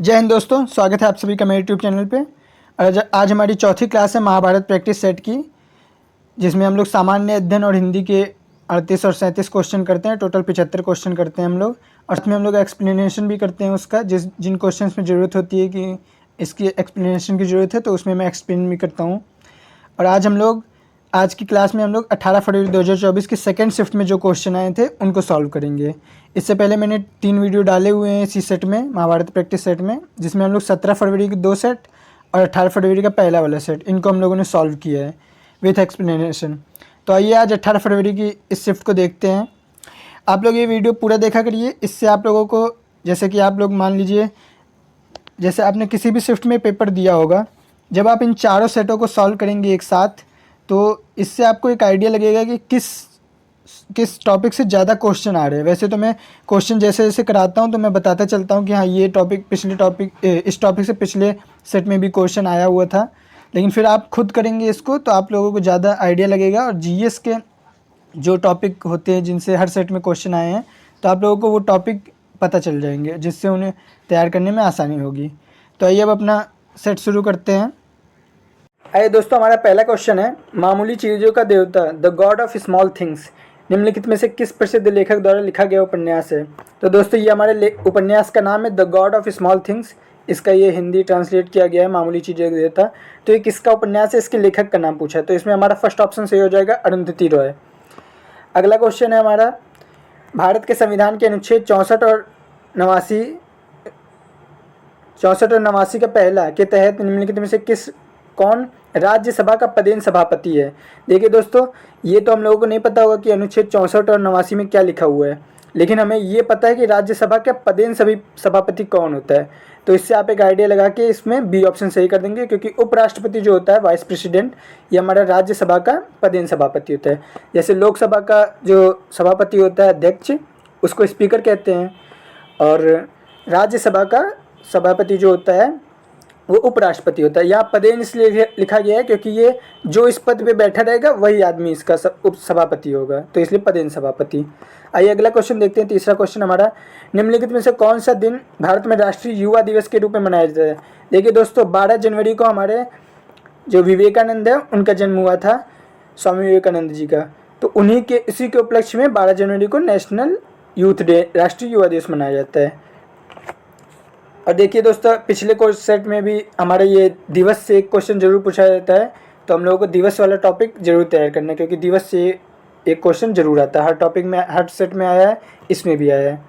जय हिंद दोस्तों, स्वागत है आप सभी का मेरे यूट्यूब चैनल पे। आज हमारी चौथी क्लास है महाभारत प्रैक्टिस सेट की, जिसमें हम लोग सामान्य अध्ययन और हिंदी के 38 और 37 क्वेश्चन करते हैं। टोटल 75 क्वेश्चन करते हैं हम लोग, और उसमें हम लोग एक्सप्लेनेशन भी करते हैं उसका। जिन क्वेश्चन में ज़रूरत होती है कि इसकी एक्सप्लेनेशन की ज़रूरत है, तो उसमें मैं एक्सप्लेन भी करता हूँ। और आज की क्लास में हम लोग 18 फरवरी 2024 की सेकंड शिफ्ट में जो क्वेश्चन आए थे उनको सॉल्व करेंगे। इससे पहले मैंने 3 वीडियो डाले हुए हैं इसी सेट में, महाभारत प्रैक्टिस सेट में, जिसमें हम लोग 17 फरवरी के 2 सेट और 18 फरवरी का पहला वाला सेट, इनको हम लोगों ने सॉल्व किया है विथ एक्सप्लेनेशन। तो आइए आज 18 फरवरी की इस शिफ्ट को देखते हैं। आप लोग ये वीडियो पूरा देखा करिए, इससे आप लोगों को, जैसे कि आप लोग मान लीजिए, जैसे आपने किसी भी शिफ्ट में पेपर दिया होगा, जब आप इन चारों सेटों को सॉल्व करेंगे एक साथ, तो इससे आपको एक आइडिया लगेगा कि किस टॉपिक से ज़्यादा क्वेश्चन आ रहे हैं। वैसे तो मैं क्वेश्चन जैसे जैसे कराता हूँ तो मैं बताता चलता हूँ कि हाँ, ये टॉपिक इस टॉपिक से पिछले सेट में भी क्वेश्चन आया हुआ था, लेकिन फिर आप खुद करेंगे इसको तो आप लोगों को ज़्यादा आइडिया लगेगा। और जीएस के जो टॉपिक होते हैं जिनसे हर सेट में क्वेश्चन आए हैं, तो आप लोगों को वो टॉपिक पता चल जाएंगे, जिससे उन्हें तैयार करने में आसानी होगी। तो आइए अब अपना सेट शुरू करते हैं। आइए दोस्तों, हमारा पहला क्वेश्चन है, मामूली चीज़ों का देवता, the God of small things, निम्नलिखित में से किस प्रसिद्ध लेखक द्वारा लिखा गया उपन्यास है। तो दोस्तों, ये हमारे उपन्यास का नाम है the God of small things. इसका ये हिंदी ट्रांसलेट किया गया है मामूली चीज़ों का देवता। तो ये किसका उपन्यास है, इसके लेखक का नाम पूछा है, तो इसमें हमारा फर्स्ट ऑप्शन सही हो जाएगा, अरुंधति रॉय। अगला क्वेश्चन है हमारा, भारत के संविधान के अनुच्छेद 64 और 89 का पहला के तहत निम्नलिखित में से कौन राज्यसभा का पदेन सभापति है। देखिए दोस्तों, ये तो हम लोगों को नहीं पता होगा कि अनुच्छेद 64 और 89 में क्या लिखा हुआ है, लेकिन हमें ये पता है कि राज्यसभा का पदेन सभापति कौन होता है। तो इससे आप एक आइडिया लगा के इसमें बी ऑप्शन सही कर देंगे, क्योंकि उपराष्ट्रपति जो होता है, वाइस प्रेसिडेंट, ये हमारा राज्यसभा का पदेन सभापति होता है। जैसे लोकसभा का जो सभापति होता है, अध्यक्ष, उसको स्पीकर कहते हैं, और राज्यसभा का सभापति जो होता है वो उपराष्ट्रपति होता है। यहाँ पदेन इसलिए लिखा गया है क्योंकि ये जो इस पद पे बैठा रहेगा वही आदमी इसका उप सभापति होगा, तो इसलिए पदेन सभापति। आइए अगला क्वेश्चन देखते हैं। तीसरा क्वेश्चन हमारा, निम्नलिखित में से कौन सा दिन भारत में राष्ट्रीय युवा दिवस के रूप में मनाया जाता है। देखिए दोस्तों, 12 जनवरी को हमारे जो विवेकानंद है उनका जन्म हुआ था, स्वामी विवेकानंद जी का। तो इसी के उपलक्ष्य में 12 जनवरी को नेशनल यूथ डे, राष्ट्रीय युवा दिवस मनाया जाता है। और देखिए दोस्तों, पिछले कोर्स सेट में भी हमारे ये दिवस से एक क्वेश्चन जरूर पूछा जाता है, तो हम लोगों को दिवस वाला टॉपिक जरूर तैयार करना है, क्योंकि दिवस से एक क्वेश्चन जरूर आता है। हर टॉपिक में, हर सेट में आया है, इसमें भी आया है।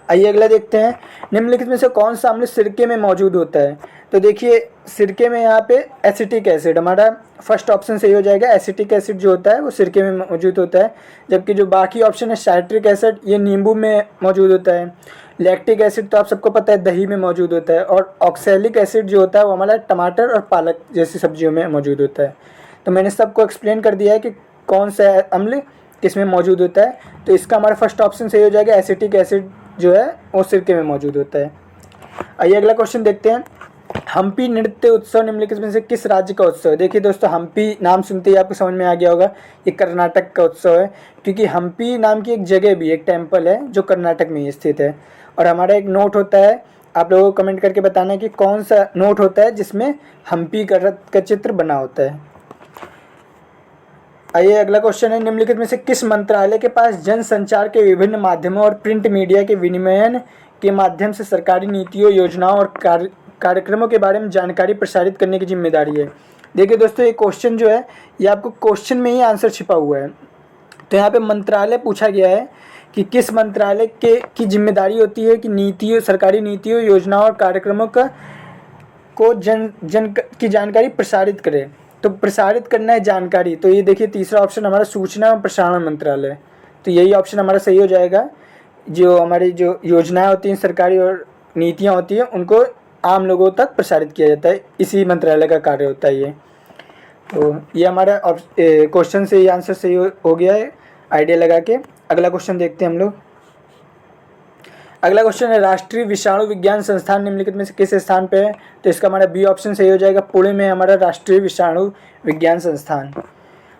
आइए अगला देखते हैं, निम्नलिखित में से कौन सा अम्ल सिरके में मौजूद होता है। तो देखिए, सिरके में यहाँ पे एसिटिक एसिड, हमारा फर्स्ट ऑप्शन सही हो जाएगा। एसिटिक एसिड जो होता है वो सिरके में मौजूद होता है, जबकि जो बाकी ऑप्शन है, साइट्रिक एसिड, ये नींबू में मौजूद होता है। लैक्टिक एसिड तो आप सबको पता है दही में मौजूद होता है, और ऑक्सैलिक एसिड जो होता है वो हमारा टमाटर और पालक जैसी सब्जियों में मौजूद होता है। तो मैंने सबको एक्सप्लेन कर दिया है कि कौन सा अम्ल किस में मौजूद होता है। तो इसका हमारा फर्स्ट ऑप्शन सही हो जाएगा, एसिटिक एसिड जो है वो सिरके में मौजूद होता है। आइए अगला क्वेश्चन देखते हैं, हम्पी नृत्य उत्सव निम्नलिखित में से किस राज्य का उत्सव है। देखिए दोस्तों, हम्पी नाम सुनते ही आपको समझ में आ गया होगा, ये कर्नाटक का उत्सव है, क्योंकि हम्पी नाम की एक जगह भी, एक टेम्पल है जो कर्नाटक में ही स्थित है। और हमारा एक नोट होता है, आप लोगों को कमेंट करके बताना कि कौन सा नोट होता है जिसमें हम्पी का रथ का चित्र बना होता है। आइए अगला क्वेश्चन है, निम्नलिखित में से किस मंत्रालय के पास जनसंचार के विभिन्न माध्यमों और प्रिंट मीडिया के विनिमयन के माध्यम से सरकारी नीतियों, योजनाओं और कार्यक्रमों के बारे में जानकारी प्रसारित करने की जिम्मेदारी है। देखिए दोस्तों, ये क्वेश्चन जो है ये आपको क्वेश्चन में ही आंसर छिपा हुआ है। तो यहाँ पे मंत्रालय पूछा गया है कि किस मंत्रालय की जिम्मेदारी होती है कि नीतियों, सरकारी नीतियों, योजनाओं और कार्यक्रमों को जन की जानकारी प्रसारित करे। तो प्रसारित करना है जानकारी, तो ये देखिए तीसरा ऑप्शन हमारा सूचना और प्रसारण मंत्रालय। तो यही ऑप्शन हमारा सही हो जाएगा। जो हमारी जो योजनाएं होती हैं, सरकारी और नीतियाँ होती हैं, उनको आम लोगों तक प्रसारित किया जाता है, इसी मंत्रालय का कार्य होता है ये। तो ये हमारा क्वेश्चन से ये आंसर सही हो गया है आइडिया लगा के। अगला क्वेश्चन देखते हैं हम लोग। अगला क्वेश्चन है, राष्ट्रीय विषाणु विज्ञान संस्थान निम्नलिखित में से किस स्थान पे है। तो इसका हमारा बी ऑप्शन सही हो जाएगा, पुणे में हमारा राष्ट्रीय विषाणु विज्ञान संस्थान।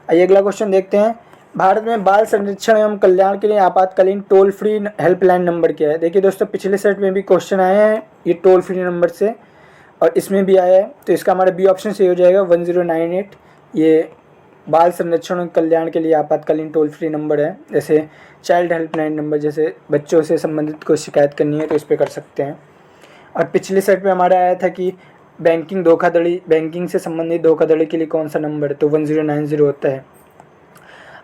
आइए अगला क्वेश्चन देखते हैं, भारत में बाल संरक्षण एवं कल्याण के लिए आपातकालीन टोल फ्री हेल्पलाइन नंबर क्या है? देखिए दोस्तों, पिछले सेट में भी क्वेश्चन आए हैं ये टोल फ्री नंबर से, और इसमें भी आया है, तो इसका हमारा बी ऑप्शन सही हो जाएगा 1098। ये बाल संरक्षण और कल्याण के लिए आपातकालीन टोल फ्री नंबर है। जैसे चाइल्ड हेल्पलाइन नंबर, जैसे बच्चों से संबंधित कोई शिकायत करनी है तो इस पर कर सकते हैं। और पिछले सेट में हमारा आया था कि बैंकिंग धोखाधड़ी, बैंकिंग से संबंधित धोखाधड़ी के लिए कौन सा नंबर है, तो 1090 होता है।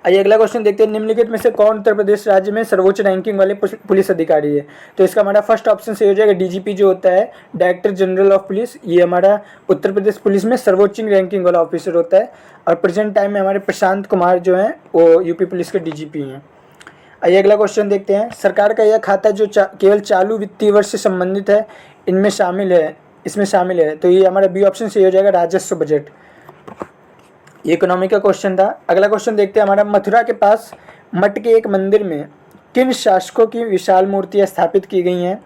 आइए अगला क्वेश्चन देखते हैं, निम्नलिखित में से कौन उत्तर प्रदेश राज्य में सर्वोच्च रैंकिंग वाले पुलिस अधिकारी है? तो इसका हमारा फर्स्ट ऑप्शन सही हो जाएगा डीजीपी, जो होता है डायरेक्टर जनरल ऑफ पुलिस। ये हमारा उत्तर प्रदेश पुलिस में सर्वोच्च रैंकिंग वाला ऑफिसर होता है। और प्रेजेंट टाइम में हमारे प्रशांत कुमार जो हैं वो यूपी पुलिस के डीजीपी हैं। आइए अगला क्वेश्चन देखते हैं, सरकार का यह खाता जो केवल चालू वित्तीय वर्ष से संबंधित है, इसमें शामिल है, तो ये हमारा बी ऑप्शन सही हो जाएगा राजस्व बजट। ये इकोनॉमी का क्वेश्चन था। अगला क्वेश्चन देखते हैं हमारा, मथुरा के पास मठ के एक मंदिर में किन शासकों की विशाल मूर्तियां स्थापित की गई हैं?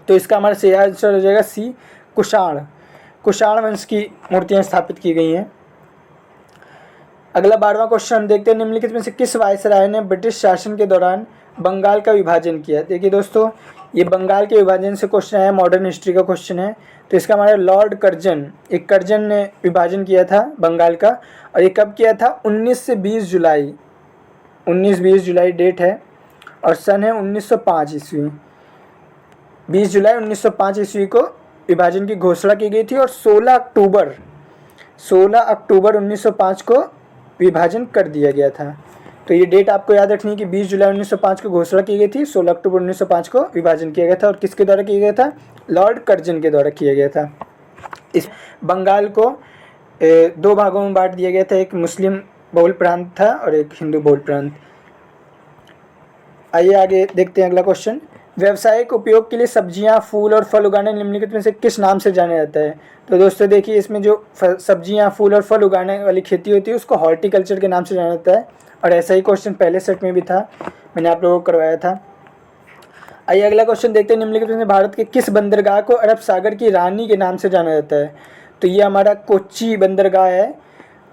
तो इसका हमारा सही आंसर हो जाएगा सी, कुषाण वंश की मूर्तियां स्थापित की गई हैं। अगला 12वां क्वेश्चन हम देखते हैं, निम्नलिखित में से किस वायसराय ने ब्रिटिश शासन के दौरान बंगाल का विभाजन किया? देखिए दोस्तों, ये बंगाल के विभाजन से क्वेश्चन है, मॉडर्न हिस्ट्री का क्वेश्चन है। तो इसका हमारा लॉर्ड कर्जन, एक कर्जन ने विभाजन किया था बंगाल का, और ये कब किया था? 19 से 20 जुलाई, 19-20 जुलाई डेट है, और सन है 1905 ईस्वी। 20 जुलाई 1905 ईस्वी को विभाजन की घोषणा की गई थी, और 16 अक्टूबर 1905 को विभाजन कर दिया गया था। तो ये डेट आपको याद रखनी है कि 20 जुलाई 1905 को घोषणा की गई थी, 16 अक्टूबर 1905 को विभाजन किया गया था। और किसके द्वारा किया गया था? लॉर्ड कर्जन के द्वारा किया गया था। इस बंगाल को 2 भागों में बांट दिया गया था, एक मुस्लिम बहुल प्रांत था और एक हिंदू बहुल प्रांत। आइए आगे देखते हैं अगला क्वेश्चन, व्यावसायिक उपयोग के लिए सब्जियां, फूल और फल उगाने निम्नलिखित में से किस नाम से जाना जाता है? तो दोस्तों देखिए, इसमें जो सब्जियां, फूल और फल उगाने वाली खेती होती है उसको हॉर्टिकल्चर के नाम से जाना जाता है। और ऐसा ही क्वेश्चन पहले सेट में भी था, मैंने आप लोगों को करवाया था। आइए अगला क्वेश्चन देखते हैं, निम्नलिखित में भारत के किस बंदरगाह को अरब सागर की रानी के नाम से जाना जाता है? तो ये हमारा कोच्चि बंदरगाह है।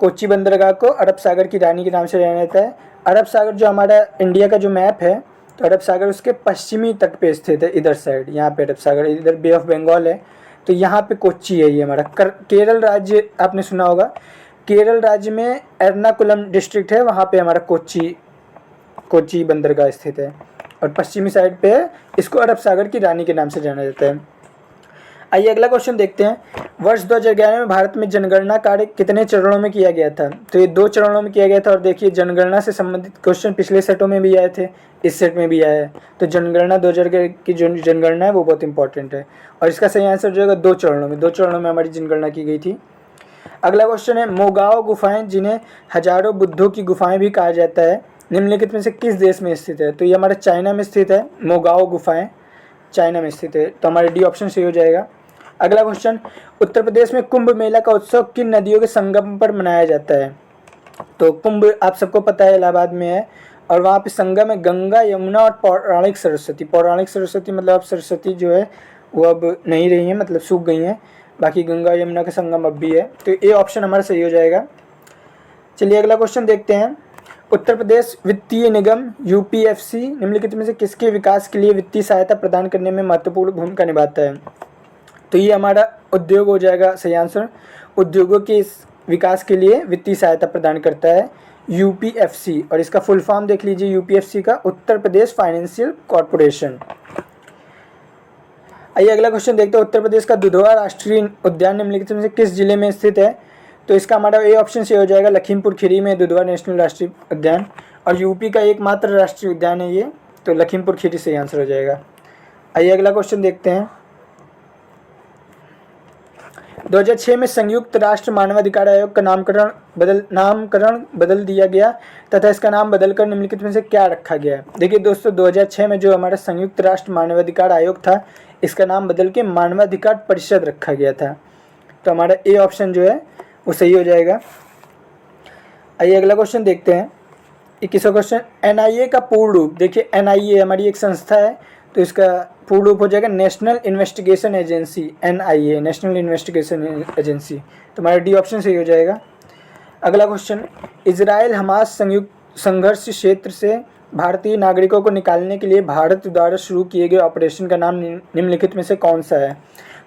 कोच्चि बंदरगाह को अरब सागर की रानी के नाम से जाना जाता है। अरब सागर जो हमारा इंडिया का जो मैप है, तो अरब सागर उसके पश्चिमी तट पे स्थित है, इधर साइड, यहाँ पे अरब सागर, इधर बे ऑफ बंगाल है, तो यहाँ पे कोच्चि है। ये हमारा केरल राज्य आपने सुना होगा, केरल राज्य में एर्नाकुलम डिस्ट्रिक्ट है, वहाँ पे हमारा कोच्चि बंदरगाह स्थित है, और पश्चिमी साइड पे है। इसको अरब सागर की रानी के नाम से जाना जाता है। आइए अगला क्वेश्चन देखते हैं, वर्ष 2011 में भारत में जनगणना कार्य कितने चरणों में किया गया था? तो ये 2 चरणों में किया गया था। और देखिए, जनगणना से संबंधित क्वेश्चन पिछले सेटों में भी आए थे, इस सेट में भी आया है। तो जनगणना 2011 की जो जनगणना है वो बहुत इंपॉर्टेंट है, और इसका सही आंसर जो है 2 चरणों में हमारी जनगणना की गई थी। अगला क्वेश्चन है, मोगाओ गुफाएं, जिन्हें हजारों बुद्धों की गुफाएं भी कहा जाता है, निम्नलिखित में से किस देश में स्थित है? तो ये हमारा चाइना में स्थित है, मोगाओ गुफाएं चाइना में स्थित है, तो हमारे डी ऑप्शन सही हो जाएगा। अगला क्वेश्चन, उत्तर प्रदेश में कुंभ मेला का उत्सव किन नदियों के संगम पर मनाया जाता है? तो कुंभ आप सबको पता है इलाहाबाद में है, और वहाँ पे संगम है गंगा, यमुना और पौराणिक सरस्वती। पौराणिक सरस्वती मतलब अब सरस्वती जो है वो अब नहीं रही है, मतलब सूख गई हैं, बाकी गंगा यमुना का संगम अब भी है, तो ये ऑप्शन हमारा सही हो जाएगा। चलिए अगला क्वेश्चन देखते हैं, उत्तर प्रदेश वित्तीय निगम यूपीएफसी निम्नलिखित में से किसके विकास के लिए वित्तीय सहायता प्रदान करने में महत्वपूर्ण भूमिका निभाता है? तो ये हमारा उद्योग हो जाएगा सही आंसर। उद्योगों के इस विकास के लिए वित्तीय सहायता प्रदान करता है यूपीएफसी, और इसका फुल फॉर्म देख लीजिए यूपीएफसी का, उत्तर प्रदेश फाइनेंशियल कॉरपोरेशन। आइए अगला क्वेश्चन देखते हैं, उत्तर प्रदेश का दुधवा राष्ट्रीय उद्यान निम्नलिखित में से किस जिले में स्थित है? तो इसका हमारा ए ऑप्शन से हो जाएगा लखीमपुर खीरी में दुधवा नेशनल राष्ट्रीय उद्यान, और यूपी का एकमात्र राष्ट्रीय उद्यान है ये, तो लखीमपुर खीरी सही आंसर हो जाएगा। आइए अगला क्वेश्चन देखते हैं, 2006 में संयुक्त राष्ट्र मानवाधिकार आयोग का नामकरण बदल दिया गया तथा इसका नाम बदलकर निम्नलिखित में से क्या रखा गया है? देखिए दोस्तों, 2006 में जो हमारा संयुक्त राष्ट्र मानवाधिकार आयोग था, इसका नाम बदल के मानवाधिकार परिषद रखा गया था, तो हमारा ए ऑप्शन जो है वो सही हो जाएगा। आइए अगला क्वेश्चन देखते हैं, 21वां क्वेश्चन, एनआईए का पूर्ण रूप, देखिए एनआईए हमारी एक संस्था है, तो इसका पूर्ण रूप हो जाएगा national investigation agency, NIA national investigation agency, तो हमारा डी ऑप्शन सही हो जाएगा। अगला क्वेश्चन, इजराइल हमास संघर्ष क्षेत्र से भारतीय नागरिकों को निकालने के लिए भारत द्वारा शुरू किए गए ऑपरेशन का नाम निम्नलिखित में से कौन सा है?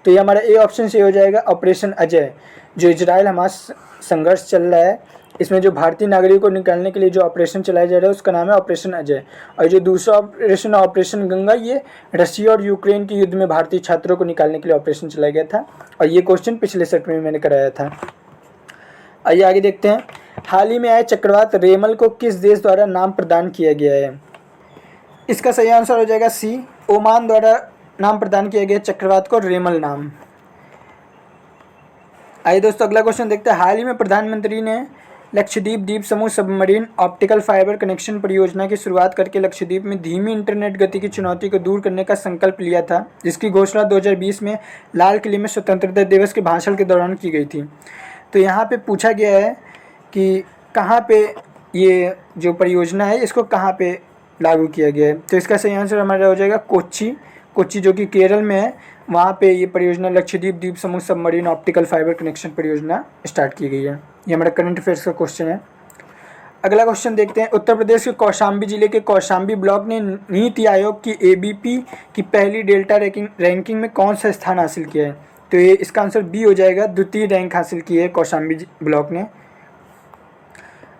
तो ये हमारा ए ऑप्शन से हो जाएगा ऑपरेशन अजय। जो इजराइल हमास संघर्ष चल रहा है, इसमें जो भारतीय नागरिकों को निकालने के लिए जो ऑपरेशन चलाया जा रहा है उसका नाम है ऑपरेशन अजय। और जो दूसरा ऑपरेशन ऑपरेशन गंगा, ये रशिया और यूक्रेन के युद्ध में भारतीय छात्रों को निकालने के लिए ऑपरेशन चलाया गया था। और ये क्वेश्चन पिछले सेट में मैंने कराया था। आइए आगे देखते हैं। हाल ही में आए चक्रवात रेमल को किस देश द्वारा नाम प्रदान किया गया है? इसका सही आंसर हो जाएगा सी, ओमान द्वारा नाम प्रदान किया गया चक्रवात को रेमल नाम। आइए दोस्तों अगला क्वेश्चन देखते हैं। हाल ही में प्रधानमंत्री ने लक्षद्वीप द्वीप समूह सबमरीन ऑप्टिकल फाइबर कनेक्शन परियोजना की शुरुआत करके लक्षद्वीप में धीमी इंटरनेट गति की चुनौती को दूर करने का संकल्प लिया था, जिसकी घोषणा 2020 में लाल किले में स्वतंत्रता दिवस के भाषण के दौरान की गई थी। तो यहाँ पे पूछा गया है कि कहाँ पे ये जो परियोजना है इसको कहाँ पे लागू किया गया है? तो इसका सही आंसर हमारा हो जाएगा कोच्चि। कोच्चि जो कि केरल में है, वहाँ पे ये परियोजना लक्षद्वीप द्वीप समूह सबमरीन ऑप्टिकल फाइबर कनेक्शन परियोजना स्टार्ट की गई है। ये हमारा करंट अफेयर्स का क्वेश्चन है। अगला क्वेश्चन देखते हैं। उत्तर प्रदेश के कौशाम्बी जिले के कौशाम्बी ब्लॉक ने नीति आयोग की ABP की पहली डेल्टा रैंकिंग में कौन सा स्थान हासिल किया है? तो ये इसका आंसर बी हो जाएगा, द्वितीय रैंक हासिल की है कौशाम्बी ब्लॉक ने।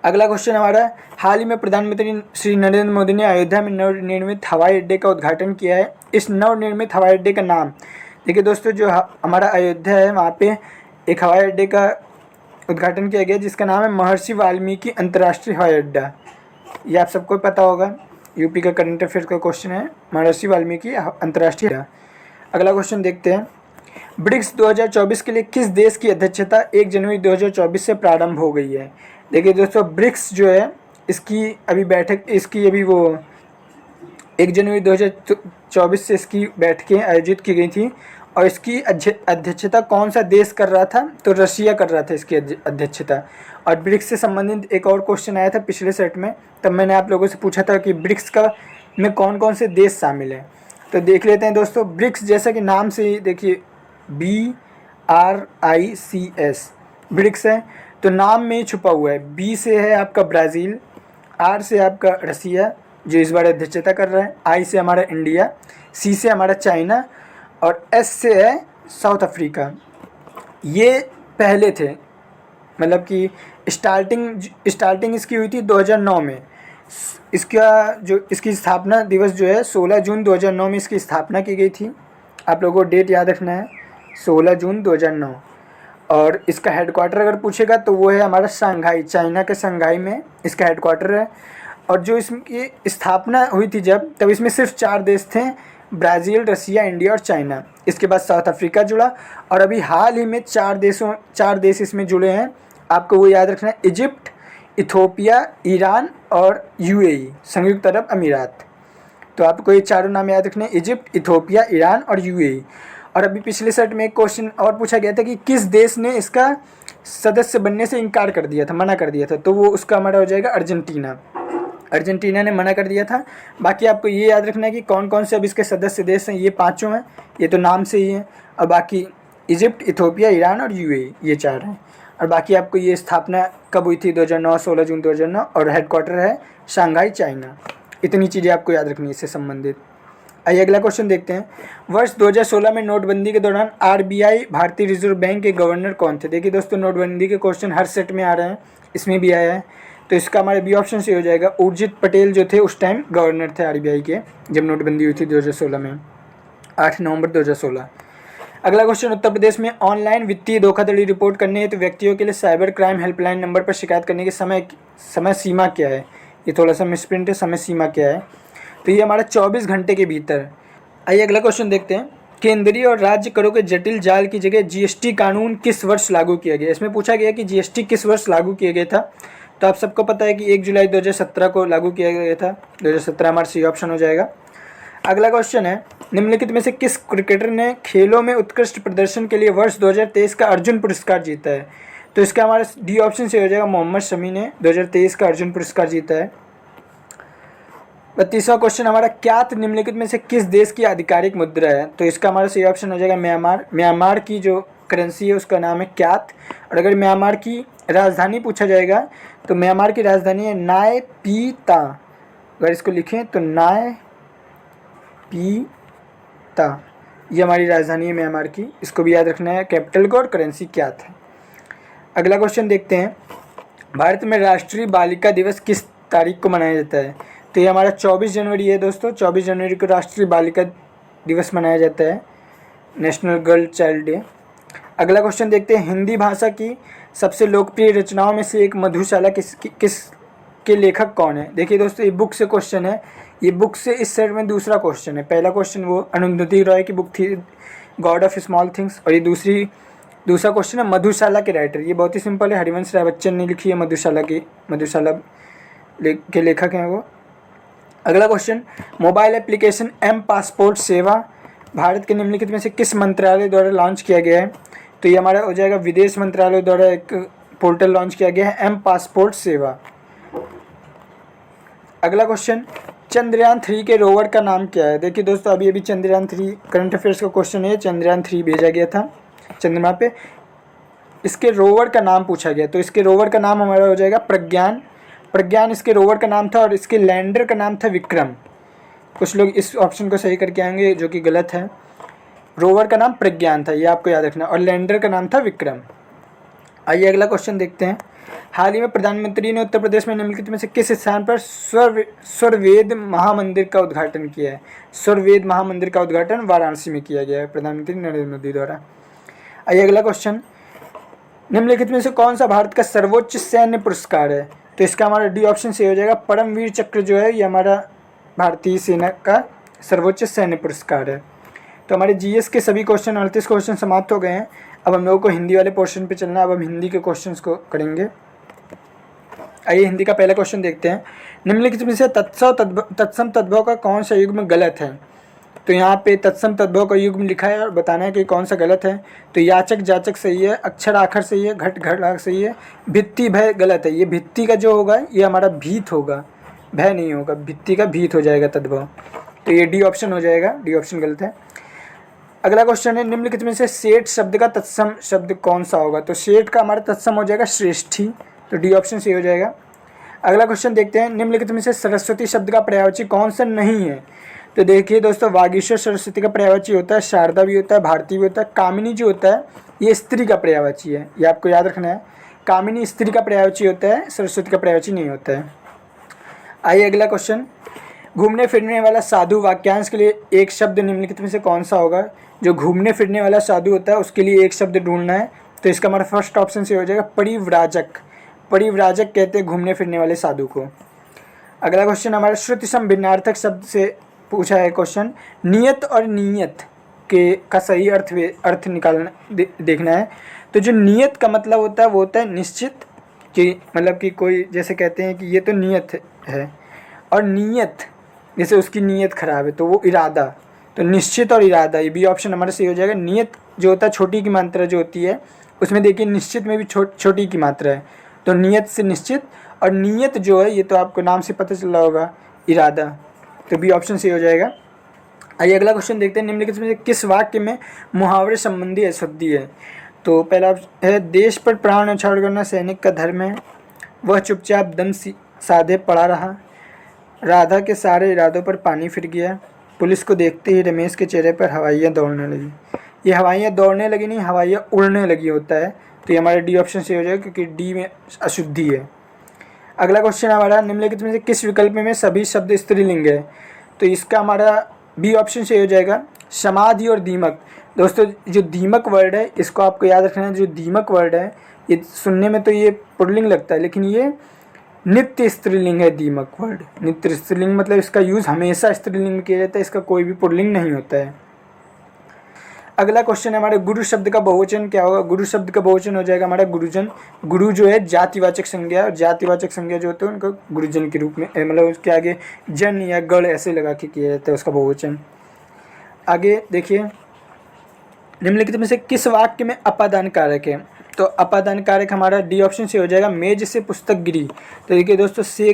अगला क्वेश्चन हमारा, हाल ही में प्रधानमंत्री श्री नरेंद्र मोदी ने अयोध्या में नवनिर्मित हवाई अड्डे का उद्घाटन किया है। इस नवनिर्मित हवाई अड्डे का नाम, देखिए दोस्तों, जो हमारा अयोध्या है वहाँ पे एक हवाई अड्डे का उद्घाटन किया गया जिसका नाम है महर्षि वाल्मीकि अंतर्राष्ट्रीय हवाई अड्डा। ये आप सबको पता होगा, यूपी का करंट अफेयर का क्वेश्चन है, महर्षि वाल्मीकि अंतर्राष्ट्रीय अड्डा। अगला क्वेश्चन देखते हैं। ब्रिक्स 2024 के लिए किस देश की अध्यक्षता 1 जनवरी 2024 से प्रारंभ हो गई है? देखिए दोस्तों, ब्रिक्स जो है इसकी अभी बैठक, इसकी अभी वो 1 जनवरी 2024 से इसकी बैठकें आयोजित की गई थी। और इसकी अध्यक्षता कौन सा देश कर रहा था? तो रशिया कर रहा था इसकी अध्यक्षता। और ब्रिक्स से संबंधित एक और क्वेश्चन आया था पिछले सेट में, तब मैंने आप लोगों से पूछा था कि ब्रिक्स का में कौन कौन से देश शामिल हैं। तो देख लेते हैं दोस्तों। ब्रिक्स जैसा कि नाम से ही देखिए BRICS ब्रिक्स है, तो नाम में ही छुपा हुआ है। B से है आपका ब्राज़ील, R से आपका रसिया जो इस बार अध्यक्षता कर रहा है, I से हमारा इंडिया, C से हमारा चाइना और S से है साउथ अफ्रीका। ये पहले थे, मतलब कि स्टार्टिंग इसकी हुई थी 2009 में। इसकी स्थापना दिवस जो है 16 जून 2009 में इसकी स्थापना की गई थी। आप लोगों को डेट याद रखना है, 16 जून 2009। और इसका हेडक्वार्टर अगर पूछेगा तो वो है हमारा शंघाई, चाइना के शंघाई में इसका हेडक्वार्टर है। और जो इसकी स्थापना हुई थी तब इसमें सिर्फ 4 देश थे, ब्राज़ील, रसिया, इंडिया और चाइना। इसके बाद साउथ अफ्रीका जुड़ा और अभी हाल ही में 4 देश इसमें जुड़े हैं। आपको वो याद रखना है, इजिप्ट, इथोपिया, ईरान और UAE, संयुक्त अरब अमीरात। तो आपको ये चारों नाम याद रखने हैं, इजिप्ट, इथोपिया, ईरान और UAE। और अभी पिछले सेट में एक क्वेश्चन और पूछा गया था कि किस देश ने इसका सदस्य बनने से इनकार कर दिया था, मना कर दिया था? तो वो उसका हमारा हो जाएगा अर्जेंटीना। अर्जेंटीना ने मना कर दिया था। बाकी आपको ये याद रखना है कि कौन कौन से अब इसके सदस्य देश हैं। ये 5 हैं, ये तो नाम से ही हैं। और बाकी इजिप्ट, इथोपिया, ईरान और UAE, ये 4 हैं। और बाकी आपको ये स्थापना कब हुई थी? 2009, 16 जून 2009। और हेडक्वार्टर है शंघाई, चाइना। इतनी चीज़ें आपको याद रखनी है इससे संबंधित। आइए अगला क्वेश्चन देखते हैं। वर्ष 2016 में नोटबंदी के दौरान RBI भारतीय रिजर्व बैंक के गवर्नर कौन थे? देखिए दोस्तों, नोटबंदी के क्वेश्चन हर सेट में आ रहे हैं, इसमें भी आया है। तो इसका हमारे बी ऑप्शन से हो जाएगा, उर्जित पटेल जो थे उस टाइम गवर्नर थे RBI के, जब नोटबंदी हुई थी 2016 में, 8 नवंबर 2016। अगला क्वेश्चन, उत्तर प्रदेश में ऑनलाइन वित्तीय धोखाधड़ी रिपोर्ट करने हेतु व्यक्तियों के लिए साइबर क्राइम हेल्पलाइन नंबर पर शिकायत करने की समय सीमा क्या है? ये थोड़ा सा मिसप्रिंट है, समय सीमा क्या है? तो ये हमारा 24 घंटे के भीतर। आइए अगला क्वेश्चन देखते हैं। केंद्रीय और राज्य करों के जटिल जाल की जगह GST कानून किस वर्ष लागू किया गया? इसमें पूछा गया कि GST किस वर्ष लागू किया गया था। तो आप सबको पता है कि 1 जुलाई 2017 को लागू किया गया था। 2017 हमारा सी ऑप्शन हो जाएगा। अगला क्वेश्चन है, निम्नलिखित में से किस क्रिकेटर ने खेलों में उत्कृष्ट प्रदर्शन के लिए वर्ष 2023 का अर्जुन पुरस्कार जीता है? तो इसका हमारा डी ऑप्शन से हो जाएगा, मोहम्मद शमी ने 2023 का अर्जुन पुरस्कार जीता है। 32वां क्वेश्चन हमारा, क्यात निम्नलिखित में से किस देश की आधिकारिक मुद्रा है? तो इसका हमारा सही ऑप्शन हो जाएगा म्यांमार। म्यांमार की जो करेंसी है उसका नाम है क्यात। और अगर म्यांमार की राजधानी पूछा जाएगा तो म्यांमार की राजधानी है नाय पी ता। अगर इसको लिखें तो नाय पी ता, ये हमारी राजधानी है म्यांमार की, इसको भी याद रखना है, कैपिटल को, और करेंसी क्यात है। अगला क्वेश्चन देखते हैं, भारत में राष्ट्रीय बालिका दिवस किस तारीख को मनाया जाता है? तो ये हमारा 24 जनवरी है दोस्तों, 24 जनवरी को राष्ट्रीय बालिका दिवस मनाया जाता है, नेशनल गर्ल चाइल्ड डे। अगला क्वेश्चन देखते हैं, हिंदी भाषा की सबसे लोकप्रिय रचनाओं में से एक मधुशाला किस के लेखक कौन है? देखिए दोस्तों, ये बुक से क्वेश्चन है, ये बुक से इस सेट में दूसरा क्वेश्चन है। पहला क्वेश्चन वो अरुंधति रॉय की बुक थी गॉड ऑफ स्मॉल थिंग्स, और ये दूसरा क्वेश्चन है मधुशाला के राइटर। ये बहुत ही सिंपल है, हरिवंश राय बच्चन ने लिखी है मधुशाला के लेखक हैं वो। अगला question, mobile application M passport Seva Bharat के निम्नलिखित में से किस मंत्रालय द्वारा लॉन्च किया गया है? तो ये हमारा हो जाएगा विदेश मंत्रालय द्वारा एक पोर्टल लॉन्च किया गया है, एम पासपोर्ट सेवा। अगला क्वेश्चन, चंद्रयान 3 के रोवर का नाम क्या है? देखिए दोस्तों, अभी चंद्रयान 3 करंट अफेयर्स का क्वेश्चन है, चंद्रयान 3 भेजा गया था चंद्रमा पे, इसके रोवर का नाम पूछा गया। तो इसके रोवर का नाम हमारा हो जाएगा प्रज्ञान इसके रोवर का नाम था, और इसके लैंडर का नाम था विक्रम। कुछ लोग इस ऑप्शन को सही करके आएंगे जो कि गलत है। रोवर का नाम प्रज्ञान था, ये आपको याद रखना, और लैंडर का नाम था विक्रम। आइए अगला क्वेश्चन देखते हैं, हाल ही में प्रधानमंत्री ने उत्तर प्रदेश में निम्नलिखित में से किस स्थान पर स्वरवेद महामंदिर का उद्घाटन किया है? स्वरवेद महामंदिर का उद्घाटन वाराणसी में किया गया है प्रधानमंत्री नरेंद्र मोदी द्वारा। आइए अगला क्वेश्चन, निम्नलिखित में से कौन सा भारत का सर्वोच्च सैन्य पुरस्कार है? तो इसका हमारा डी ऑप्शन से हो जाएगा, परमवीर चक्र जो है ये हमारा भारतीय सेना का सर्वोच्च सैन्य पुरस्कार है। तो हमारे जीएस के सभी क्वेश्चन 38 क्वेश्चन समाप्त हो गए हैं। अब हम लोगों को हिंदी वाले पोर्शन पे चलना है, अब हम हिंदी के क्वेश्चंस को करेंगे। आइए हिंदी का पहला क्वेश्चन देखते हैं, निम्नलिखित में से तत्सम तद्भव का कौन सा युग्म गलत है? तो यहाँ पे तत्सम तद्भव का युग्म लिखा है और बताना है कि कौन सा गलत है। तो याचक जाचक सही है, अक्षर आखर सही है, घट घट सही है, भित्ति भय गलत है। ये भित्ति का जो होगा ये हमारा भीत होगा, भय नहीं होगा, भित्ति का भीत हो जाएगा तद्भव। तो ये डी ऑप्शन हो जाएगा, डी ऑप्शन गलत है। अगला क्वेश्चन है, निम्नलिखित में से सेठ शब्द का तत्सम शब्द कौन सा होगा? तो सेठ का हमारा तत्सम हो जाएगा श्रेष्ठी, तो डी ऑप्शन सही हो जाएगा। अगला क्वेश्चन देखते हैं, निम्नलिखित में से सरस्वती शब्द का पर्यायवाची कौन सा नहीं है? तो देखिए दोस्तों, वागीश्वर सरस्वती का पर्यायवाची होता है, शारदा भी होता है, भारती भी होता है, कामिनी जो होता है ये स्त्री का पर्यायवाची है, ये आपको याद रखना है। कामिनी स्त्री का पर्यायवाची होता है, सरस्वती का पर्यायवाची नहीं होता है। आइए अगला क्वेश्चन, घूमने फिरने वाला साधु वाक्यांश के लिए एक शब्द निम्नलिखित में से कौन सा होगा? जो घूमने फिरने वाला साधु होता है उसके लिए एक शब्द ढूंढना है। तो इसका हमारा फर्स्ट ऑप्शन से हो जाएगा परिव्राजक। परिव्राजक कहते हैं घूमने फिरने वाले साधु को। अगला क्वेश्चन हमारा श्रुति सम भिन्नार्थक शब्द से पूछा है क्वेश्चन, नियत और नियत का सही अर्थ निकालना देखना है। तो जो नियत का मतलब होता है वो होता है निश्चित, कि मतलब कि कोई जैसे कहते हैं कि ये तो नियत है, और नियत जैसे उसकी नीयत खराब है तो वो इरादा। तो निश्चित और इरादा, ये बी ऑप्शन हमारा सही हो जाएगा। नियत जो होता है छोटी की मात्रा जो होती है उसमें देखिए निश्चित में भी छोटी की मात्रा है, तो नियत से निश्चित, और नियत जो है ये तो आपको नाम से पता चल रहा होगा इरादा, तो बी ऑप्शन सही हो जाएगा। आइए अगला क्वेश्चन देखते हैं, निम्नलिखित में से किस वाक्य में मुहावरे संबंधी अशुद्धि है? तो पहला है, देश पर प्राण न्यौछावर करना सैनिक का धर्म है, वह चुपचाप दम साधे पड़ा रहा, राधा के सारे इरादों पर पानी फिर गया, पुलिस को देखते ही रमेश के चेहरे पर हवाइयाँ दौड़ने लगी। ये हवाइयाँ दौड़ने लगी नहीं, हवाइयाँ उड़ने लगी होता है, तो ये हमारा डी ऑप्शन से हो जाएगा क्योंकि डी में अशुद्धि है। अगला क्वेश्चन हमारा, निम्नलिखित में से किस विकल्प में सभी शब्द स्त्रीलिंग है? तो इसका हमारा बी ऑप्शन से हो जाएगा समाधि और दीमक। दोस्तों जो दीमक वर्ड है इसको आपको याद रखना है, जो दीमक वर्ड है ये सुनने में तो ये पुल्लिंग लगता है लेकिन ये नित्य स्त्रीलिंग है। दीमक वर्ड नित्य स्त्रीलिंग मतलब इसका यूज़ हमेशा स्त्रीलिंग में किया जाता है, इसका कोई भी पुल्लिंग नहीं होता है। अगला क्वेश्चन है हमारे, गुरु शब्द का बहुवचन क्या होगा? गुरु शब्द का बहुवचन हो जाएगा हमारा गुरुजन। गुरु जो है जातिवाचक संज्ञा, और जातिवाचक संज्ञा जो होते हैं उनको गुरुजन के रूप में, मतलब उसके आगे जन या गण ऐसे लगा के किया जाता है उसका बहुवचन। आगे देखिए, निम्नलिखित में से किस वाक्य में अपादान कारक है? तो अपादान कारक हमारा डी ऑप्शन से हो जाएगा मेज से पुस्तक गिरी। तो देखिए दोस्तों, से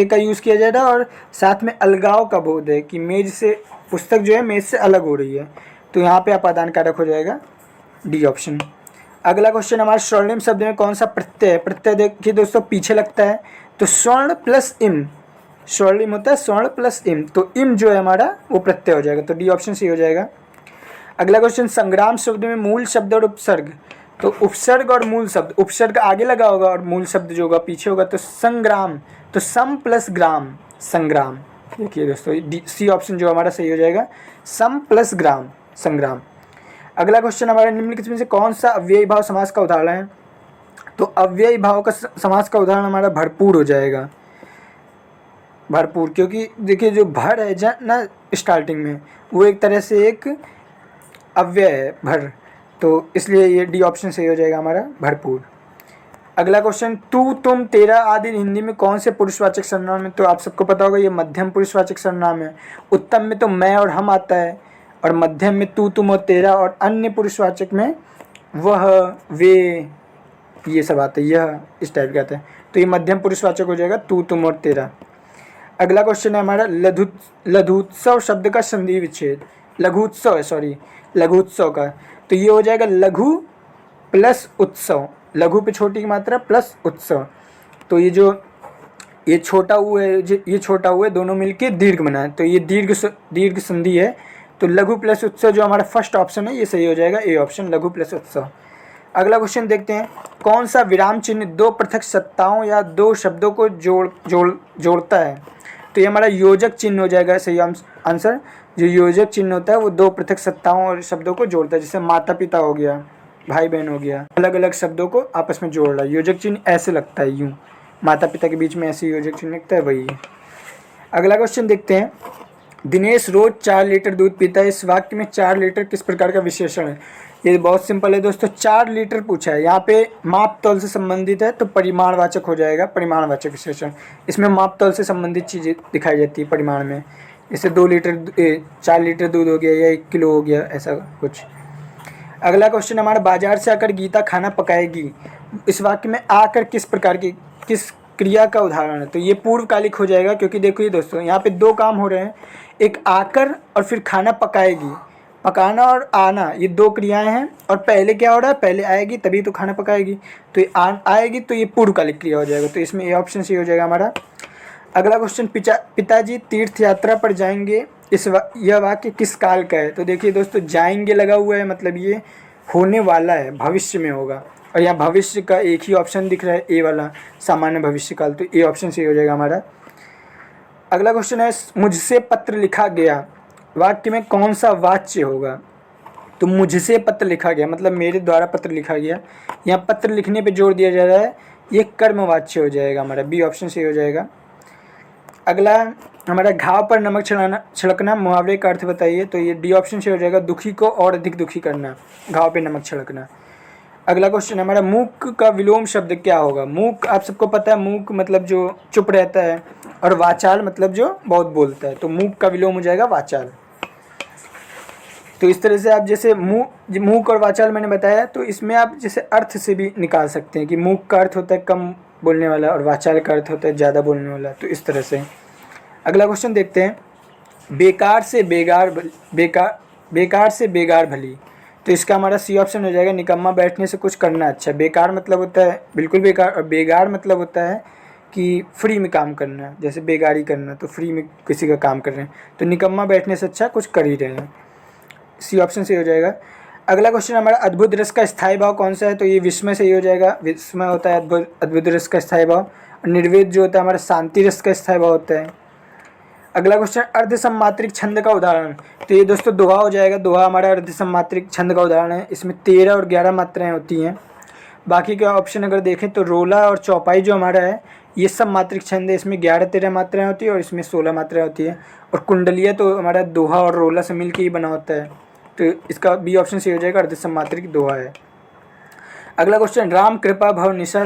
का यूज़ किया जाएगा और साथ में अलगाव का बोध है कि मेज से पुस्तक जो है मेज से अलग हो रही है, तो यहाँ पे अपादान कारक हो जाएगा डी ऑप्शन। अगला क्वेश्चन हमारा स्वर्णिम शब्द में कौन सा प्रत्यय है? प्रत्यय देखिए दोस्तों पीछे लगता है, तो स्वर्ण प्लस इम, स्वर्णिम होता है स्वर्ण प्लस इम, तो इम जो है हमारा वो प्रत्यय हो जाएगा, तो डी ऑप्शन सही हो जाएगा। अगला क्वेश्चन संग्राम शब्द में मूल शब्द और उपसर्ग, तो उपसर्ग और मूल शब्द, उपसर्ग आगे लगा होगा और मूल शब्द जो होगा पीछे होगा, तो संग्राम, तो सम प्लस ग्राम, संग्राम। देखिए दोस्तों सी ऑप्शन जो हमारा सही हो जाएगा, सम प्लस ग्राम, संग्राम। अगला क्वेश्चन हमारा निम्नलिखित में से कौन सा अव्ययी भाव समास का उदाहरण है? तो अव्ययी भाव का समास का उदाहरण हमारा भरपूर हो जाएगा, भरपूर, क्योंकि देखिए जो भर है ना स्टार्टिंग में, वो एक तरह से एक अव्यय है भर, तो इसलिए ये डी ऑप्शन सही हो जाएगा हमारा, भरपूर। अगला क्वेश्चन तू तुम तेरा आदि हिंदी में कौन से पुरुषवाचक सर्वनाम है? तो आप सबको पता होगा ये मध्यम पुरुषवाचक सर्वनाम है। उत्तम में तो मैं और हम आता है, और मध्यम में तू तुम और तेरा, और अन्य पुरुषवाचक में वह वे ये सब आते हैं, यह इस टाइप के आते हैं, तो ये मध्यम पुरुषवाचक हो जाएगा तू तुम और तेरा। अगला क्वेश्चन है हमारा लघुत्सव शब्द का संधि विच्छेद, लघुत्सव है सॉरी, लघुत्सव का, तो ये हो जाएगा लघु प्लस उत्सव, लघु पे छोटी की मात्रा प्लस उत्सव, तो ये छोटा ऊ है, ये छोटा ऊ है, दोनों मिलके दीर्घ बना है, तो ये दीर्घ संधि है, तो लघु प्लस उत्सव जो हमारा फर्स्ट ऑप्शन है ये सही हो जाएगा, ए ऑप्शन, लघु प्लस उत्सव। अगला क्वेश्चन देखते हैं, कौन सा विराम चिन्ह दो पृथक सत्ताओं या दो शब्दों को जोड़ता है? तो ये हमारा योजक चिन्ह हो जाएगा सही आंसर। जो योजक चिन्ह होता है वो दो पृथक सत्ताओं और शब्दों को जोड़ता है, जैसे माता पिता हो गया, भाई बहन हो गया, अलग अलग शब्दों को आपस में जोड़ रहा है। योजक चिन्ह ऐसे लगता है, यूँ माता पिता के बीच में ऐसे योजक चिन्ह लगता है, वही है। अगला क्वेश्चन देखते हैं, दिनेश रोज 4 लीटर दूध पीता है, इस वाक्य में 4 लीटर किस प्रकार का विशेषण है? ये बहुत सिंपल है दोस्तों, 4 लीटर पूछा है, यहाँ पे माप तौल से संबंधित है, तो परिमाणवाचक हो जाएगा, परिमाणवाचक विशेषण। इसमें माप तौल से संबंधित चीज़ें दिखाई जाती है परिमाण में, जैसे 4 लीटर दूध हो गया या 1 किलो हो गया, ऐसा कुछ। अगला क्वेश्चन हमारा, बाजार से आकर गीता खाना पकाएगी, इस वाक्य में आकर किस प्रकार की किस क्रिया का उदाहरण है? तो ये पूर्वकालिक हो जाएगा, क्योंकि देखो ये दोस्तों यहाँ पे 2 काम हो रहे हैं, एक आकर और फिर खाना पकाएगी, पकाना और आना ये 2 क्रियाएं हैं, और पहले क्या हो रहा है, पहले आएगी तभी तो खाना पकाएगी, तो ये आएगी, तो ये पूर्वकालिक क्रिया हो जाएगा, तो इसमें ए ऑप्शन सही हो जाएगा हमारा। अगला क्वेश्चन, पिताजी तीर्थ यात्रा पर जाएंगे, यह वाक्य किस काल का है? तो देखिए दोस्तों जाएंगे लगा हुआ है, मतलब ये होने वाला है, भविष्य में होगा, और यहाँ भविष्य का एक ही ऑप्शन दिख रहा है, ए वाला, सामान्य भविष्य काल, तो ए ऑप्शन सही हो जाएगा हमारा। अगला क्वेश्चन है, मुझसे पत्र लिखा गया, वाक्य में कौन सा वाच्य होगा? तो मुझसे पत्र लिखा गया मतलब मेरे द्वारा पत्र लिखा गया, यहाँ पत्र लिखने पे जोर दिया जा रहा है, ये कर्मवाच्य हो जाएगा हमारा, बी ऑप्शन सही हो जाएगा। अगला हमारा, घाव पर नमक छिड़कना मुहावरे का अर्थ बताइए, तो ये डी ऑप्शन से हो जाएगा, दुखी को और अधिक दुखी करना, घाव पे नमक छिड़कना। अगला क्वेश्चन हमारा, मूक का विलोम शब्द क्या होगा? मूक आप सबको पता है, मूक मतलब जो चुप रहता है, और वाचाल मतलब जो बहुत बोलता है, तो मूक का विलोम हो जाएगा वाचाल। तो इस तरह से आप जैसे मूक और वाचाल मैंने बताया, तो इसमें आप जैसे अर्थ से भी निकाल सकते हैं कि मूक का अर्थ होता है कम बोलने वाला और वाचाल का अर्थ होता है ज़्यादा बोलने वाला, तो इस तरह से। अगला क्वेश्चन देखते हैं, बेकार से बेगार भली, तो इसका हमारा सी ऑप्शन हो जाएगा, निकम्मा बैठने से कुछ करना अच्छा। बेकार मतलब होता है बिल्कुल बेकार, और बेगार मतलब होता है कि फ्री में काम करना, जैसे बेगारी करना, तो फ्री में किसी का काम कर रहे हैं, तो निकम्मा बैठने से अच्छा कुछ कर ही रहे हैं, सी ऑप्शन सही हो जाएगा। अगला क्वेश्चन हमारा, अद्भुत रस का स्थायी भाव कौन सा है? तो ये विस्मय सही हो जाएगा, विस्मय होता है अद्भुत रस का स्थायी भाव, और निर्वेद जो होता है हमारा शांति रस का स्थायी भाव होता है। अगला क्वेश्चन, अर्ध सम्मात्रिक छंद का उदाहरण, तो ये दोस्तों दोहा हो जाएगा, दोहा हमारा अर्ध सम्मात्रिक छंद का उदाहरण है, इसमें 13 और 11 मात्राएं होती हैं। बाकी के ऑप्शन अगर देखें तो रोला और चौपाई जो हमारा है ये सब मात्रिक छंद है, इसमें 11-13 मात्राएं होती है और इसमें 16 मात्राएं होती है, और कुंडलिया तो हमारा दोहा और रोला से मिलकर ही बना होता है, तो इसका बी ऑप्शन सही हो जाएगा, अर्ध सम्मात्रिक दोहा है। अगला क्वेश्चन, राम कृपा भव निशा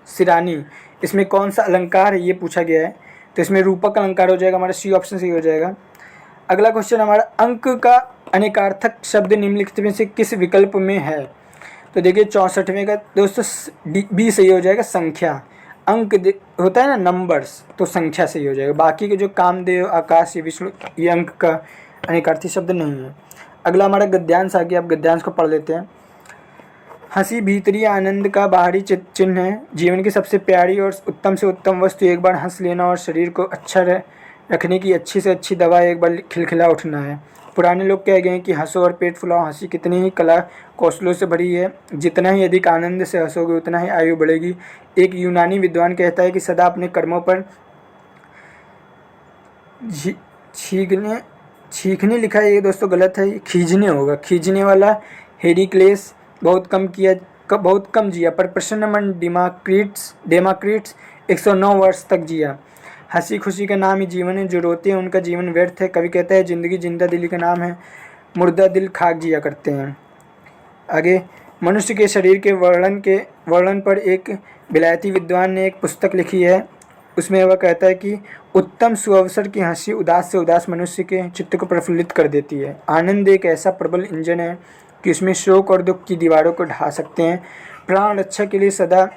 सिरानी, इसमें कौन सा अलंकार है ये पूछा गया है, तो इसमें रूपक अलंकार हो जाएगा हमारा, सी ऑप्शन सही हो जाएगा। अगला क्वेश्चन हमारा, अंक का अनेकार्थक शब्द निम्नलिखित में से किस विकल्प में है? तो देखिए 64वें का दोस्तों बी सही हो जाएगा, संख्या। अंक होता है ना नंबर्स, तो संख्या सही हो जाएगा, बाकी के जो कामदेव आकाश ये विष्णु ये अंक का अनेकार्थी शब्द नहीं है। अगला हमारा गद्यांश आ गया, आप गद्यांश को पढ़ लेते हैं। हंसी भीतरी आनंद का बाहरी चिन्ह है। जीवन की सबसे प्यारी और उत्तम से उत्तम वस्तु एक बार हंस लेना और शरीर को अच्छा रखने की अच्छी से अच्छी दवा एक बार खिलखिला उठना है। पुराने लोग कह गए हैं कि हंसो और पेट फुलाओ। हंसी कितनी ही कला कौशलों से भरी है, जितना ही अधिक आनंद से हंसोगे उतना ही आयु बढ़ेगी। एक यूनानी विद्वान कहता है कि सदा अपने कर्मों पर छींकने लिखा है, ये दोस्तों गलत है, खींचने होगा। खींचने वाला हेरिक्लेस बहुत कम जिया, पर प्रसन्न मन डेमाक्रिट्स 109 वर्ष तक जिया। हंसी खुशी का नाम ही जीवन है, जो रोते हैं उनका जीवन व्यर्थ है। कवि कहता है जिंदगी जिंदा दिली का नाम है, मुर्दा दिल खाक जिया करते हैं। आगे, मनुष्य के शरीर के वर्णन पर एक विलायती विद्वान ने एक पुस्तक लिखी है। उसमें वह कहता है कि उत्तम सुअवसर की हंसी उदास से उदास मनुष्य के चित्त को प्रफुल्लित कर देती है। आनंद एक ऐसा प्रबल इंजन है कि उसमें शोक और दुख की दीवारों को ढा सकते हैं। प्राण रक्षा के लिए सदा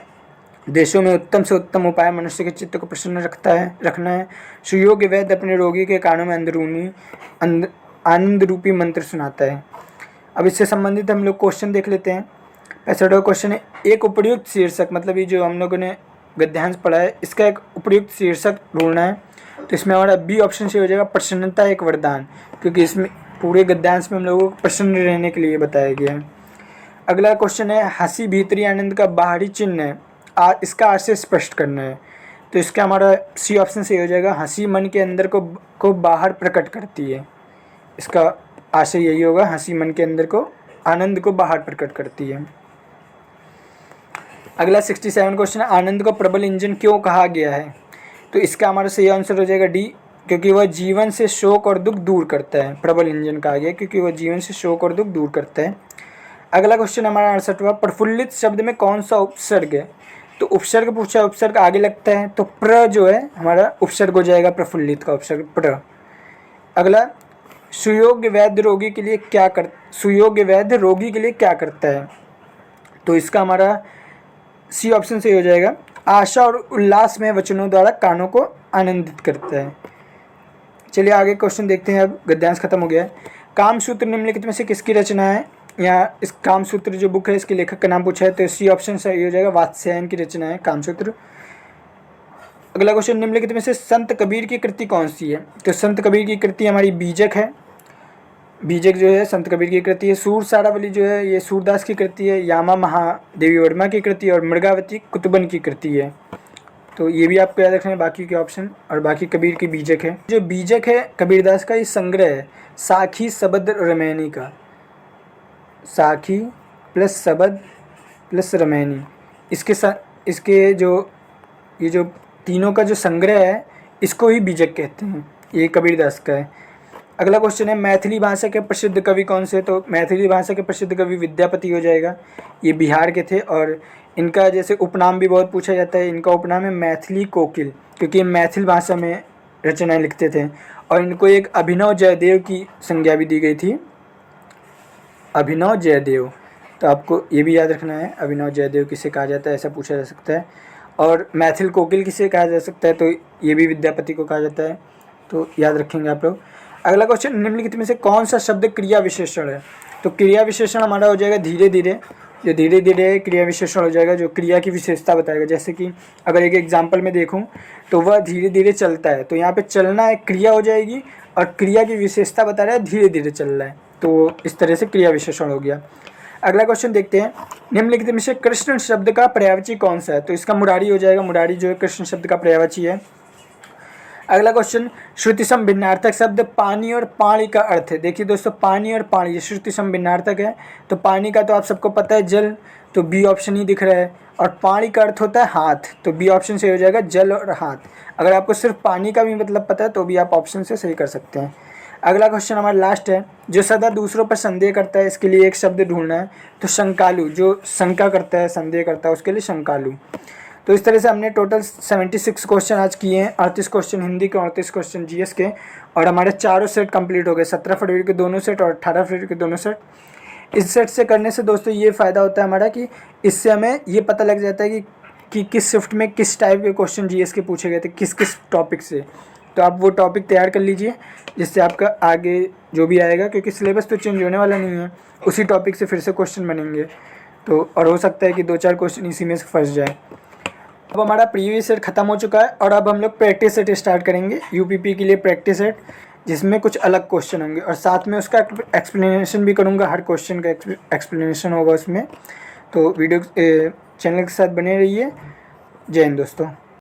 देशों में उत्तम से उत्तम उपाय मनुष्य के चित्त को प्रसन्न रखना है। सुयोग्य वैद्य अपने रोगी के कानों में अंदरूनी आनंद रूपी मंत्र सुनाता है। अब इससे संबंधित हम लोग क्वेश्चन देख लेते हैं। 65वां क्वेश्चन है, एक उपयुक्त शीर्षक, मतलब ये जो हम लोगों ने गद्यांश पढ़ा है इसका एक उपयुक्त शीर्षक ढूंढना है। तो इसमें हमारा बी ऑप्शन से हो जाएगा प्रसन्नता एक वरदान, क्योंकि इसमें पूरे गद्यांश में हम लोगों को प्रसन्न रहने के लिए बताया गया है। अगला क्वेश्चन है, हंसी भीतरी आनंद का बाहरी चिन्ह है, इसका आशय स्पष्ट करना है। तो इसका हमारा सी ऑप्शन से हो जाएगा, हंसी मन के अंदर को बाहर प्रकट करती है। इसका आशय यही होगा, हंसी मन के अंदर को आनंद को बाहर प्रकट करती है। अगला 67 क्वेश्चन है, आनंद को प्रबल इंजन क्यों कहा गया है? तो इसका हमारा सही आंसर हो जाएगा डी, क्योंकि वह जीवन से शोक और दुख दूर करता है। प्रबल इंजन कहा गया क्योंकि वह जीवन से शोक और दुख दूर करता है। अगला क्वेश्चन हमारा 68वां, प्रफुल्लित शब्द में कौन सा उपसर्ग है? तो उपसर्ग पूछा, उपसर्ग आगे लगता है तो प्र जो है हमारा उपसर्ग हो जाएगा, प्रफुल्लित का उपसर्ग प्र। अगला, सुयोग्य वैद्य रोगी के लिए क्या करता है? तो इसका हमारा सी ऑप्शन से हो जाएगा, आशा और उल्लास में वचनों द्वारा कानों को आनंदित करता है। चलिए आगे क्वेश्चन देखते हैं। अब गद्यांश खत्म हो गया है। कामसूत्र निम्नलिखित में से किसकी रचना है? यहाँ इस कामसूत्र जो बुक है इसके लेखक का नाम पूछा है, तो सी ऑप्शन सही हो जाएगा, वात्स्यायन की रचना है कामसूत्र। अगला क्वेश्चन, निम्नलिखित में से संत कबीर की कृति कौन सी है? तो संत कबीर की कृति हमारी बीजक है। बीजक जो है संत कबीर की कृति है। सूर सारावली जो है ये सूरदास की कृति है। यामा महादेवी वर्मा की कृति है और मृगावती कुतुबन की कृति है। तो ये भी आपको याद रखना है बाकी के ऑप्शन, और बाकी कबीर की बीजक है। जो बीजक है कबीरदास का ये संग्रह है साखी सबद रमैनी का, साखी प्लस सबद प्लस रमैनी, इसके जो ये जो तीनों का जो संग्रह है इसको ही बीजक कहते हैं, ये कबीरदास का है। अगला क्वेश्चन है, मैथिली भाषा के प्रसिद्ध कवि कौन से? तो मैथिली भाषा के प्रसिद्ध कवि विद्यापति हो जाएगा। ये बिहार के थे और इनका जैसे उपनाम भी बहुत पूछा जाता है। इनका उपनाम है मैथिली कोकिल, क्योंकि मैथिल भाषा में रचनाएं लिखते थे। और इनको एक अभिनव जयदेव की संज्ञा भी दी गई थी, अभिनव जयदेव। तो आपको ये भी याद रखना है, अभिनव जयदेव किसे कहा जाता है, ऐसा पूछा जा सकता है। और मैथिल कोकिल किसे कहा जा सकता है? तो ये भी विद्यापति को कहा जाता है, तो याद रखेंगे आप लोग। अगला क्वेश्चन, निम्नलिखित में से कौन सा शब्द क्रिया विशेषण है? तो क्रिया विशेषण हमारा हो जाएगा धीरे धीरे। जो धीरे धीरे क्रिया विशेषण हो जाएगा, जो क्रिया की विशेषता बताएगा। जैसे कि अगर एक एग्जाम्पल में देखूं तो वह धीरे धीरे चलता है, तो यहाँ पे चलना एक क्रिया हो जाएगी और क्रिया की विशेषता बता रहा है धीरे धीरे चल रहा है, तो इस तरह से क्रिया विशेषण हो गया। अगला क्वेश्चन देखते हैं, निम्नलिखित में से कृष्ण शब्द का पर्यायवाची कौन सा है? तो इसका मुरारी हो जाएगा, मुरारी जो है कृष्ण शब्द का पर्यायवाची है। अगला क्वेश्चन, श्रुति सम भिन्नार्थक शब्द पानी और पानी का अर्थ है। देखिए दोस्तों, पानी और पानी ये श्रुति सम भिन्नार्थक है। तो पानी का तो आप सबको पता है जल, तो बी ऑप्शन ही दिख रहा है। और पानी का अर्थ होता है हाथ, तो बी ऑप्शन से हो जाएगा जल और हाथ। अगर आपको सिर्फ पानी का भी मतलब पता है तो भी आप ऑप्शन से सही कर सकते हैं। अगला क्वेश्चन हमारा लास्ट है, जो सदा दूसरों पर संदेह करता है, इसके लिए एक शब्द ढूंढना है। तो शंकालु, जो शंका करता है, संदेह करता है, उसके लिए शंकालु। तो इस तरह से हमने टोटल 76 क्वेश्चन आज किए हैं। 38 क्वेश्चन हिंदी के, 38 क्वेश्चन जीएस के, और हमारे चारों सेट कंप्लीट हो गए। 17 फरवरी के दोनों सेट और 18 फरवरी के दोनों सेट। इस सेट से करने से दोस्तों ये फ़ायदा होता है हमारा कि इससे हमें ये पता लग जाता है कि किस शिफ्ट में किस टाइप के क्वेश्चन जीएस के पूछे गए थे, किस किस टॉपिक से। तो आप वो टॉपिक तैयार कर लीजिए, जिससे आपका आगे जो भी आएगा, क्योंकि सिलेबस तो चेंज होने वाला नहीं है, उसी टॉपिक से फिर से क्वेश्चन बनेंगे। तो और हो सकता है कि 2-4 क्वेश्चन इसी में से फंस जाए। अब हमारा प्रीवियस सेट ख़त्म हो चुका है और अब हम लोग प्रैक्टिस सेट स्टार्ट करेंगे यूपीपी के लिए प्रैक्टिस सेट, जिसमें कुछ अलग क्वेश्चन होंगे और साथ में उसका एक्सप्लेनेशन भी करूँगा, हर क्वेश्चन का एक्सप्लेनेशन होगा उसमें। तो वीडियो चैनल के साथ बने रहिए। जय हिंद दोस्तों।